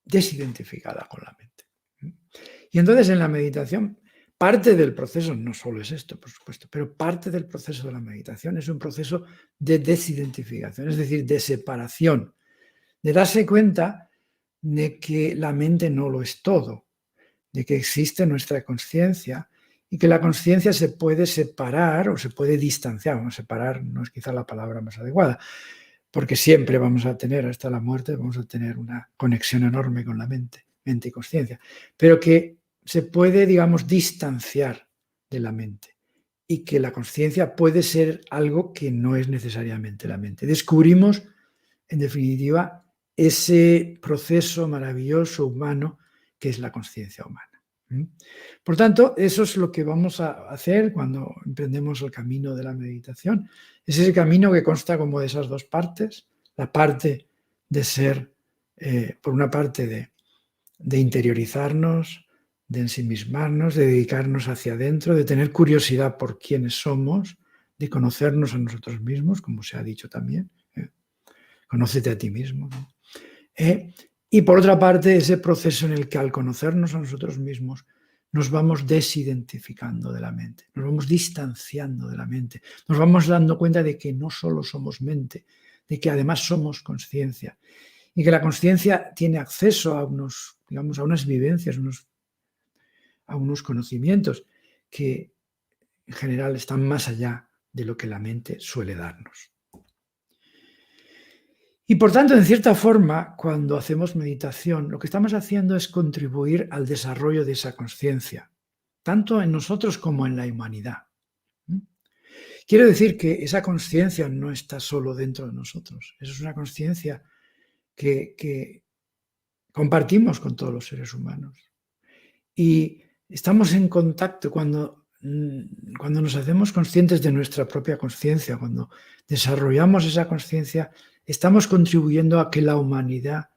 desidentificada con la mente. Y entonces en la meditación, parte del proceso, no solo es esto, por supuesto, pero parte del proceso de la meditación es un proceso de desidentificación, es decir, de separación, de darse cuenta de que la mente no lo es todo, de que existe nuestra conciencia y que la conciencia se puede separar o se puede distanciar. Bueno, separar no es quizá la palabra más adecuada, porque siempre vamos a tener, hasta la muerte, vamos a tener una conexión enorme con la mente y conciencia, pero que se puede, digamos, distanciar de la mente y que la conciencia puede ser algo que no es necesariamente la mente. Descubrimos, en definitiva, ese proceso maravilloso humano que es la conciencia humana. Por tanto, eso es lo que vamos a hacer cuando emprendemos el camino de la meditación. Es ese camino que consta como de esas dos partes, la parte de ser, por una parte, de interiorizarnos, de ensimismarnos, de dedicarnos hacia adentro, de tener curiosidad por quiénes somos, de conocernos a nosotros mismos, como se ha dicho también. Conócete a ti mismo, ¿no? Y por otra parte, ese proceso en el que al conocernos a nosotros mismos nos vamos desidentificando de la mente, nos vamos distanciando de la mente, nos vamos dando cuenta de que no solo somos mente, de que además somos conciencia y que la conciencia tiene acceso a a unas vivencias, a unos conocimientos que en general están más allá de lo que la mente suele darnos. Y por tanto, en cierta forma, cuando hacemos meditación, lo que estamos haciendo es contribuir al desarrollo de esa conciencia, tanto en nosotros como en la humanidad. Quiero decir que esa conciencia no está solo dentro de nosotros, es una conciencia que compartimos con todos los seres humanos. Y estamos en contacto cuando nos hacemos conscientes de nuestra propia conciencia, cuando desarrollamos esa conciencia, estamos contribuyendo a que la humanidad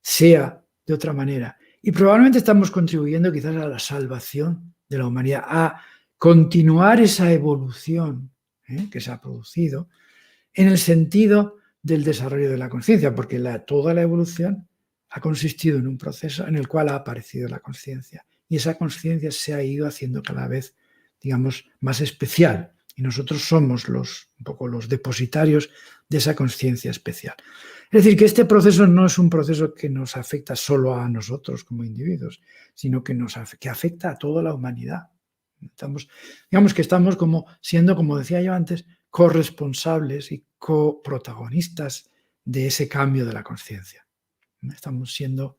sea de otra manera. Y probablemente estamos contribuyendo quizás a la salvación de la humanidad, a continuar esa evolución que se ha producido en el sentido del desarrollo de la conciencia, porque toda la evolución ha consistido en un proceso en el cual ha aparecido la conciencia. Y esa conciencia se ha ido haciendo cada vez, digamos, más especial. Y nosotros somos un poco los depositarios de esa conciencia especial. Es decir, que este proceso no es un proceso que nos afecta solo a nosotros como individuos, sino que afecta a toda la humanidad. Digamos que estamos siendo, como decía yo antes, corresponsables y coprotagonistas de ese cambio de la conciencia. Estamos siendo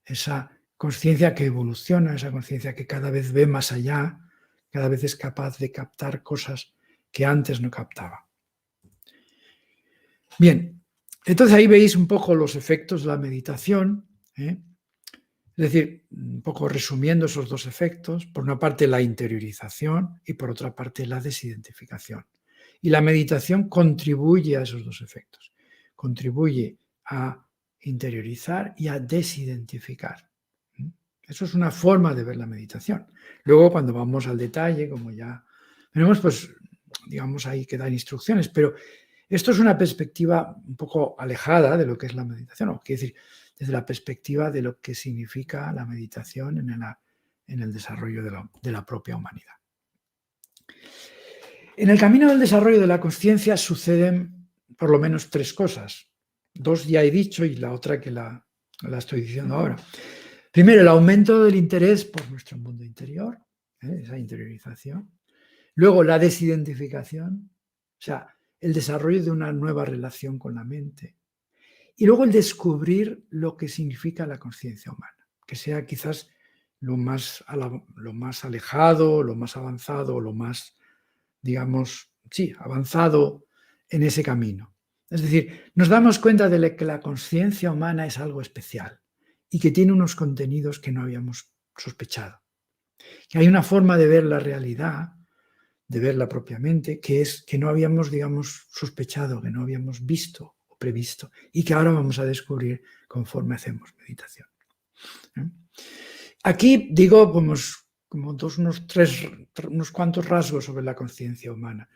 esa conciencia que evoluciona, esa conciencia que cada vez ve más allá, cada vez es capaz de captar cosas que antes no captaba. Bien, entonces ahí veis un poco los efectos de la meditación, Es decir, un poco resumiendo esos dos efectos, por una parte la interiorización y por otra parte la desidentificación. Y la meditación contribuye a esos dos efectos, contribuye a interiorizar y a desidentificar. Eso es una forma de ver la meditación. Luego, cuando vamos al detalle, como ya veremos, pues, digamos, hay que dar instrucciones, pero esto es una perspectiva un poco alejada de lo que es la meditación, o quiere decir, desde la perspectiva de lo que significa la meditación en el desarrollo de la propia humanidad. En el camino del desarrollo de la conciencia suceden por lo menos tres cosas. Dos ya he dicho y la otra que la estoy diciendo ahora. Primero, el aumento del interés por nuestro mundo interior, esa interiorización. Luego, la desidentificación, o sea, el desarrollo de una nueva relación con la mente. Y luego el descubrir lo que significa la conciencia humana, que sea quizás lo más alejado, lo más avanzado, lo más, digamos, sí, avanzado en ese camino. Es decir, nos damos cuenta de que la conciencia humana es algo especial y que tiene unos contenidos que no habíamos sospechado. Que hay una forma de ver la realidad, de verla propiamente, que es que no habíamos, digamos, sospechado, que no habíamos visto o previsto y que ahora vamos a descubrir conforme hacemos meditación. Aquí digo unos cuantos rasgos sobre la conciencia humana.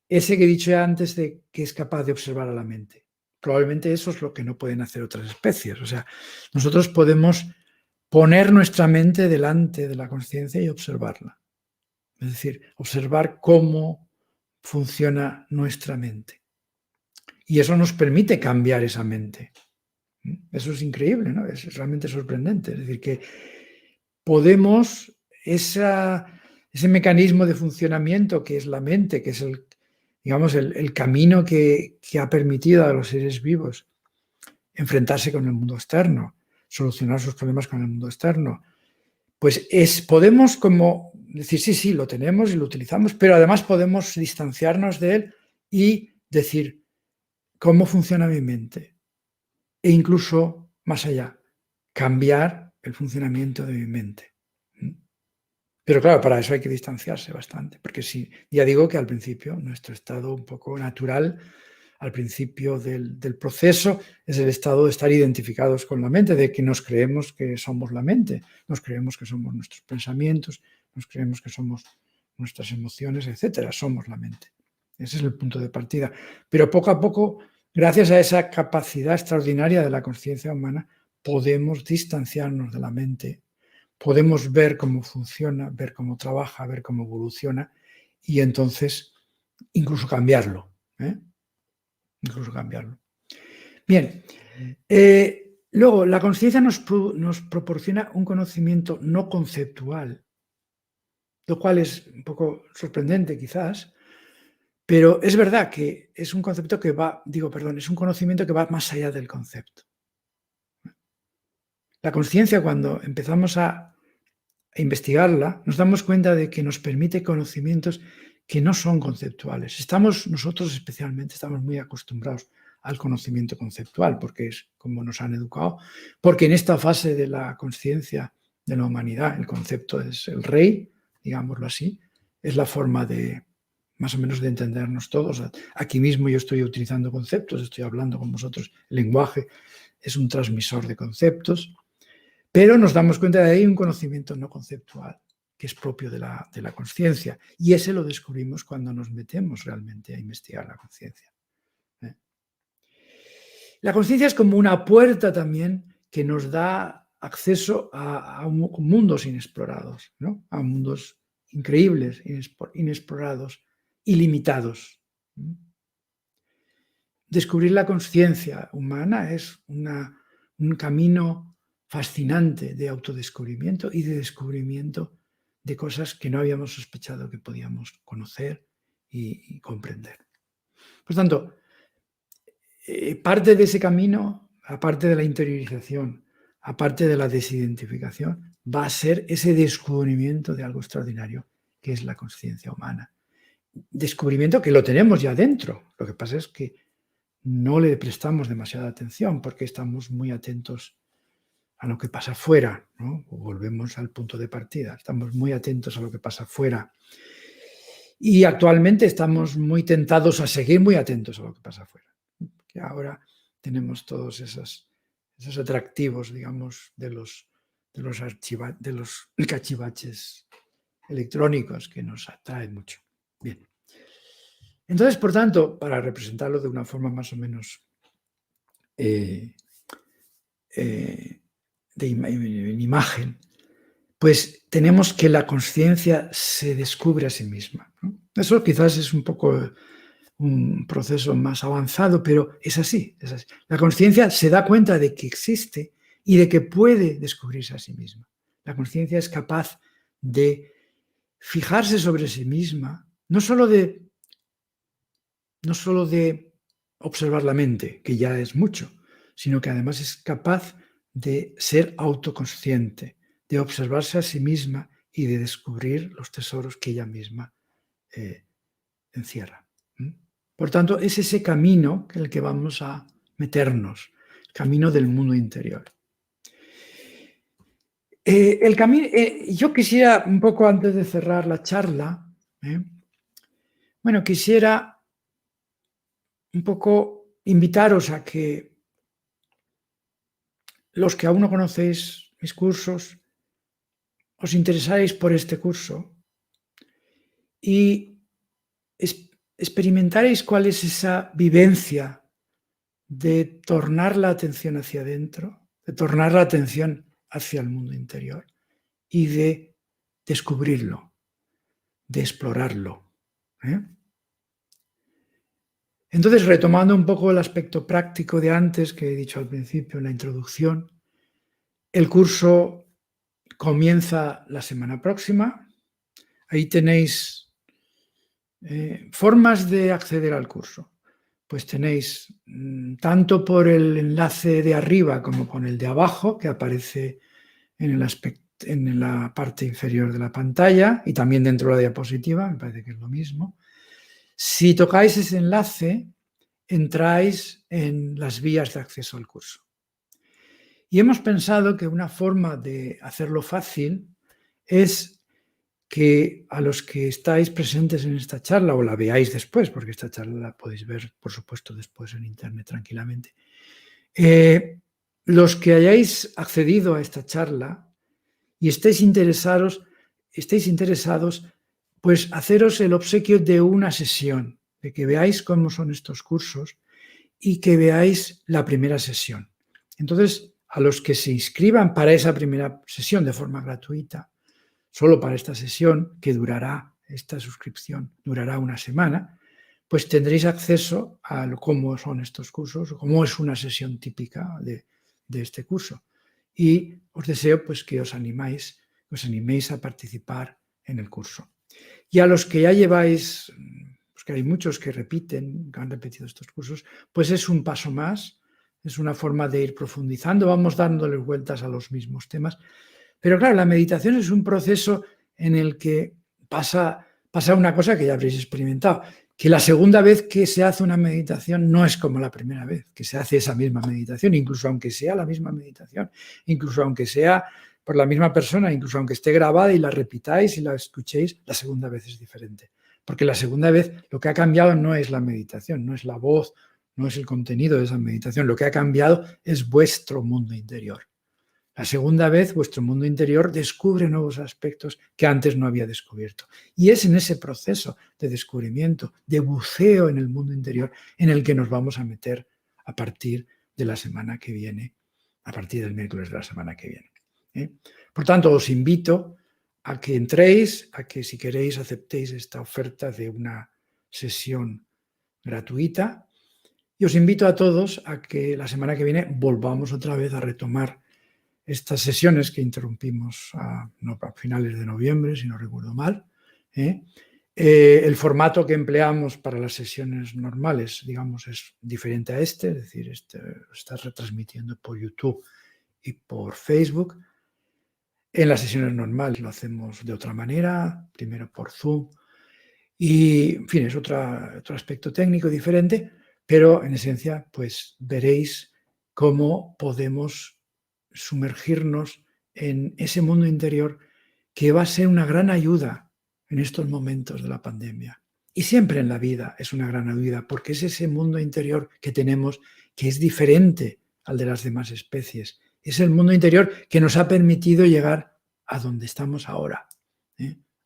Ese que he dicho ya antes de que es capaz de observar a la mente. Probablemente eso es lo que no pueden hacer otras especies. O sea, nosotros podemos poner nuestra mente delante de la conciencia y observarla. Es decir, observar cómo funciona nuestra mente. Y eso nos permite cambiar esa mente. Eso es increíble, ¿no? Es realmente sorprendente. Es decir, que podemos, ese mecanismo de funcionamiento que es la mente, que es el camino que ha permitido a los seres vivos enfrentarse con el mundo externo, solucionar sus problemas con el mundo externo, pues podemos como decir, sí, lo tenemos y lo utilizamos, pero además podemos distanciarnos de él y decir cómo funciona mi mente e incluso más allá, cambiar el funcionamiento de mi mente. Pero claro, para eso hay que distanciarse bastante, porque sí, ya digo que al principio nuestro estado un poco natural, al principio del proceso, es el estado de estar identificados con la mente, de que nos creemos que somos la mente, nos creemos que somos nuestros pensamientos, nos creemos que somos nuestras emociones, etcétera, somos la mente. Ese es el punto de partida. Pero poco a poco, gracias a esa capacidad extraordinaria de la conciencia humana, podemos distanciarnos de la mente, podemos ver cómo funciona, ver cómo trabaja, ver cómo evoluciona y entonces incluso cambiarlo. Incluso cambiarlo. Bien, luego la conciencia nos proporciona un conocimiento no conceptual, lo cual es un poco sorprendente quizás, pero es verdad que es un concepto que va, es un conocimiento que va más allá del concepto. La conciencia, cuando empezamos a investigarla, nos damos cuenta de que nos permite conocimientos que no son conceptuales. Nosotros especialmente estamos muy acostumbrados al conocimiento conceptual, porque es como nos han educado, porque en esta fase de la conciencia de la humanidad el concepto es el rey, digámoslo así, es la forma de, más o menos, de entendernos todos. Aquí mismo yo estoy utilizando conceptos, estoy hablando con vosotros, el lenguaje es un transmisor de conceptos, pero nos damos cuenta de que hay un conocimiento no conceptual que es propio de la conciencia, y ese lo descubrimos cuando nos metemos realmente a investigar la conciencia. La conciencia es como una puerta también que nos da acceso a mundos inexplorados, ¿no? A mundos increíbles, inexplorados, ilimitados. Descubrir la conciencia humana es un camino fascinante de autodescubrimiento y de descubrimiento de cosas que no habíamos sospechado que podíamos conocer y comprender. Por tanto, parte de ese camino, aparte de la interiorización, aparte de la desidentificación, va a ser ese descubrimiento de algo extraordinario, que es la conciencia humana. Descubrimiento que lo tenemos ya dentro. Lo que pasa es que no le prestamos demasiada atención porque estamos muy atentos a lo que pasa fuera, ¿no? Volvemos al punto de partida. Estamos muy atentos a lo que pasa fuera. Y actualmente estamos muy tentados a seguir muy atentos a lo que pasa fuera. Que ahora tenemos todos esos atractivos, digamos, de los cachivaches electrónicos que nos atraen mucho. Bien. Entonces, por tanto, para representarlo de una forma más o menos en imagen, pues tenemos que la conciencia se descubre a sí misma, ¿no? Eso quizás es un poco un proceso más avanzado, pero es así, es así. La conciencia se da cuenta de que existe y de que puede descubrirse a sí misma. La conciencia es capaz de fijarse sobre sí misma, no solo de observar la mente, que ya es mucho, sino que además es capaz de ser autoconsciente, de observarse a sí misma y de descubrir los tesoros que ella misma encierra. Por tanto, es ese camino en el que vamos a meternos, el camino del mundo interior. Yo quisiera, un poco antes de cerrar la charla, quisiera un poco invitaros a que los que aún no conocéis mis cursos, os interesáis por este curso y experimentaréis cuál es esa vivencia de tornar la atención hacia adentro, de tornar la atención hacia el mundo interior y de descubrirlo, de explorarlo. Entonces, retomando un poco el aspecto práctico de antes que he dicho al principio en la introducción, el curso comienza la semana próxima. Ahí tenéis formas de acceder al curso. Pues tenéis tanto por el enlace de arriba como con el de abajo, que aparece en la parte inferior de la pantalla y también dentro de la diapositiva, me parece que es lo mismo. Si tocáis ese enlace, entráis en las vías de acceso al curso. Y hemos pensado que una forma de hacerlo fácil es que a los que estáis presentes en esta charla, o la veáis después, porque esta charla la podéis ver, por supuesto, después en internet tranquilamente, los que hayáis accedido a esta charla y estéis interesados, pues haceros el obsequio de una sesión, de que veáis cómo son estos cursos y que veáis la primera sesión. Entonces, a los que se inscriban para esa primera sesión de forma gratuita, solo para esta sesión, que durará, esta suscripción durará una semana, pues tendréis acceso a cómo son estos cursos, cómo es una sesión típica de este curso. Y os deseo pues, que os animéis a participar en el curso. Y a los que ya lleváis, pues que hay muchos que repiten, que han repetido estos cursos, pues es un paso más, es una forma de ir profundizando, vamos dándoles vueltas a los mismos temas. Pero claro, la meditación es un proceso en el que pasa una cosa que ya habréis experimentado, que la segunda vez que se hace una meditación no es como la primera vez que se hace esa misma meditación, incluso aunque sea la misma meditación, incluso aunque sea por la misma persona, incluso aunque esté grabada y la repitáis y la escuchéis, la segunda vez es diferente. Porque la segunda vez lo que ha cambiado no es la meditación, no es la voz, no es el contenido de esa meditación, lo que ha cambiado es vuestro mundo interior. La segunda vez, vuestro mundo interior descubre nuevos aspectos que antes no había descubierto. Y es en ese proceso de descubrimiento, de buceo en el mundo interior, en el que nos vamos a meter a partir de la semana que viene, a partir del miércoles de la semana que viene. Por tanto, os invito a que entréis, a que si queréis aceptéis esta oferta de una sesión gratuita. Y os invito a todos a que la semana que viene volvamos otra vez a retomar estas sesiones que interrumpimos a finales de noviembre, si no recuerdo mal. El formato que empleamos para las sesiones normales, digamos, es diferente a es decir, está retransmitiendo por YouTube y por Facebook. En las sesiones normales lo hacemos de otra manera, primero por Zoom, y, en fin, es otro aspecto técnico diferente, pero en esencia, pues veréis cómo podemos sumergirnos en ese mundo interior que va a ser una gran ayuda en estos momentos de la pandemia. Y siempre en la vida es una gran ayuda, porque es ese mundo interior que tenemos que es diferente al de las demás especies. Es el mundo interior que nos ha permitido llegar a donde estamos ahora.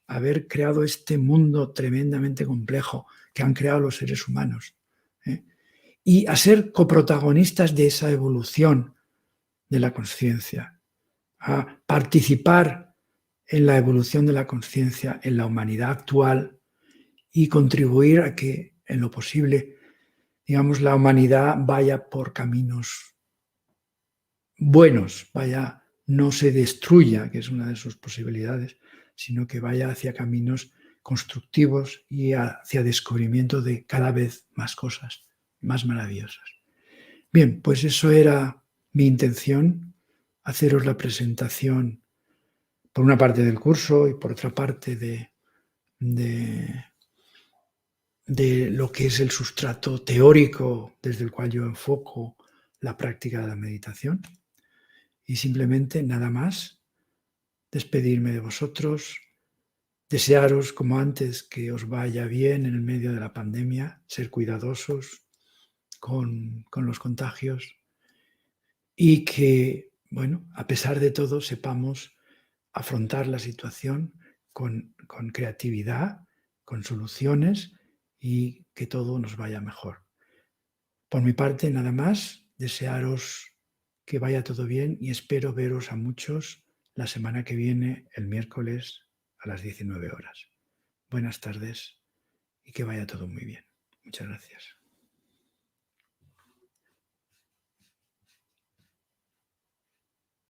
Haber creado este mundo tremendamente complejo que han creado los seres humanos. Y a ser coprotagonistas de esa evolución de la conciencia, a participar en la evolución de la conciencia en la humanidad actual y contribuir a que, en lo posible, digamos, la humanidad vaya por caminos buenos, no se destruya, que es una de sus posibilidades, sino que vaya hacia caminos constructivos y hacia descubrimiento de cada vez más cosas, más maravillosas. Bien, pues eso era mi intención, haceros la presentación por una parte del curso y por otra parte de lo que es el sustrato teórico desde el cual yo enfoco la práctica de la meditación. Y simplemente nada más, despedirme de vosotros, desearos como antes que os vaya bien en el medio de la pandemia, ser cuidadosos con los contagios y que, bueno, a pesar de todo sepamos afrontar la situación con creatividad, con soluciones y que todo nos vaya mejor. Por mi parte, nada más, desearos que vaya todo bien y espero veros a muchos la semana que viene, el miércoles a las 19 horas. Buenas tardes y que vaya todo muy bien. Muchas gracias.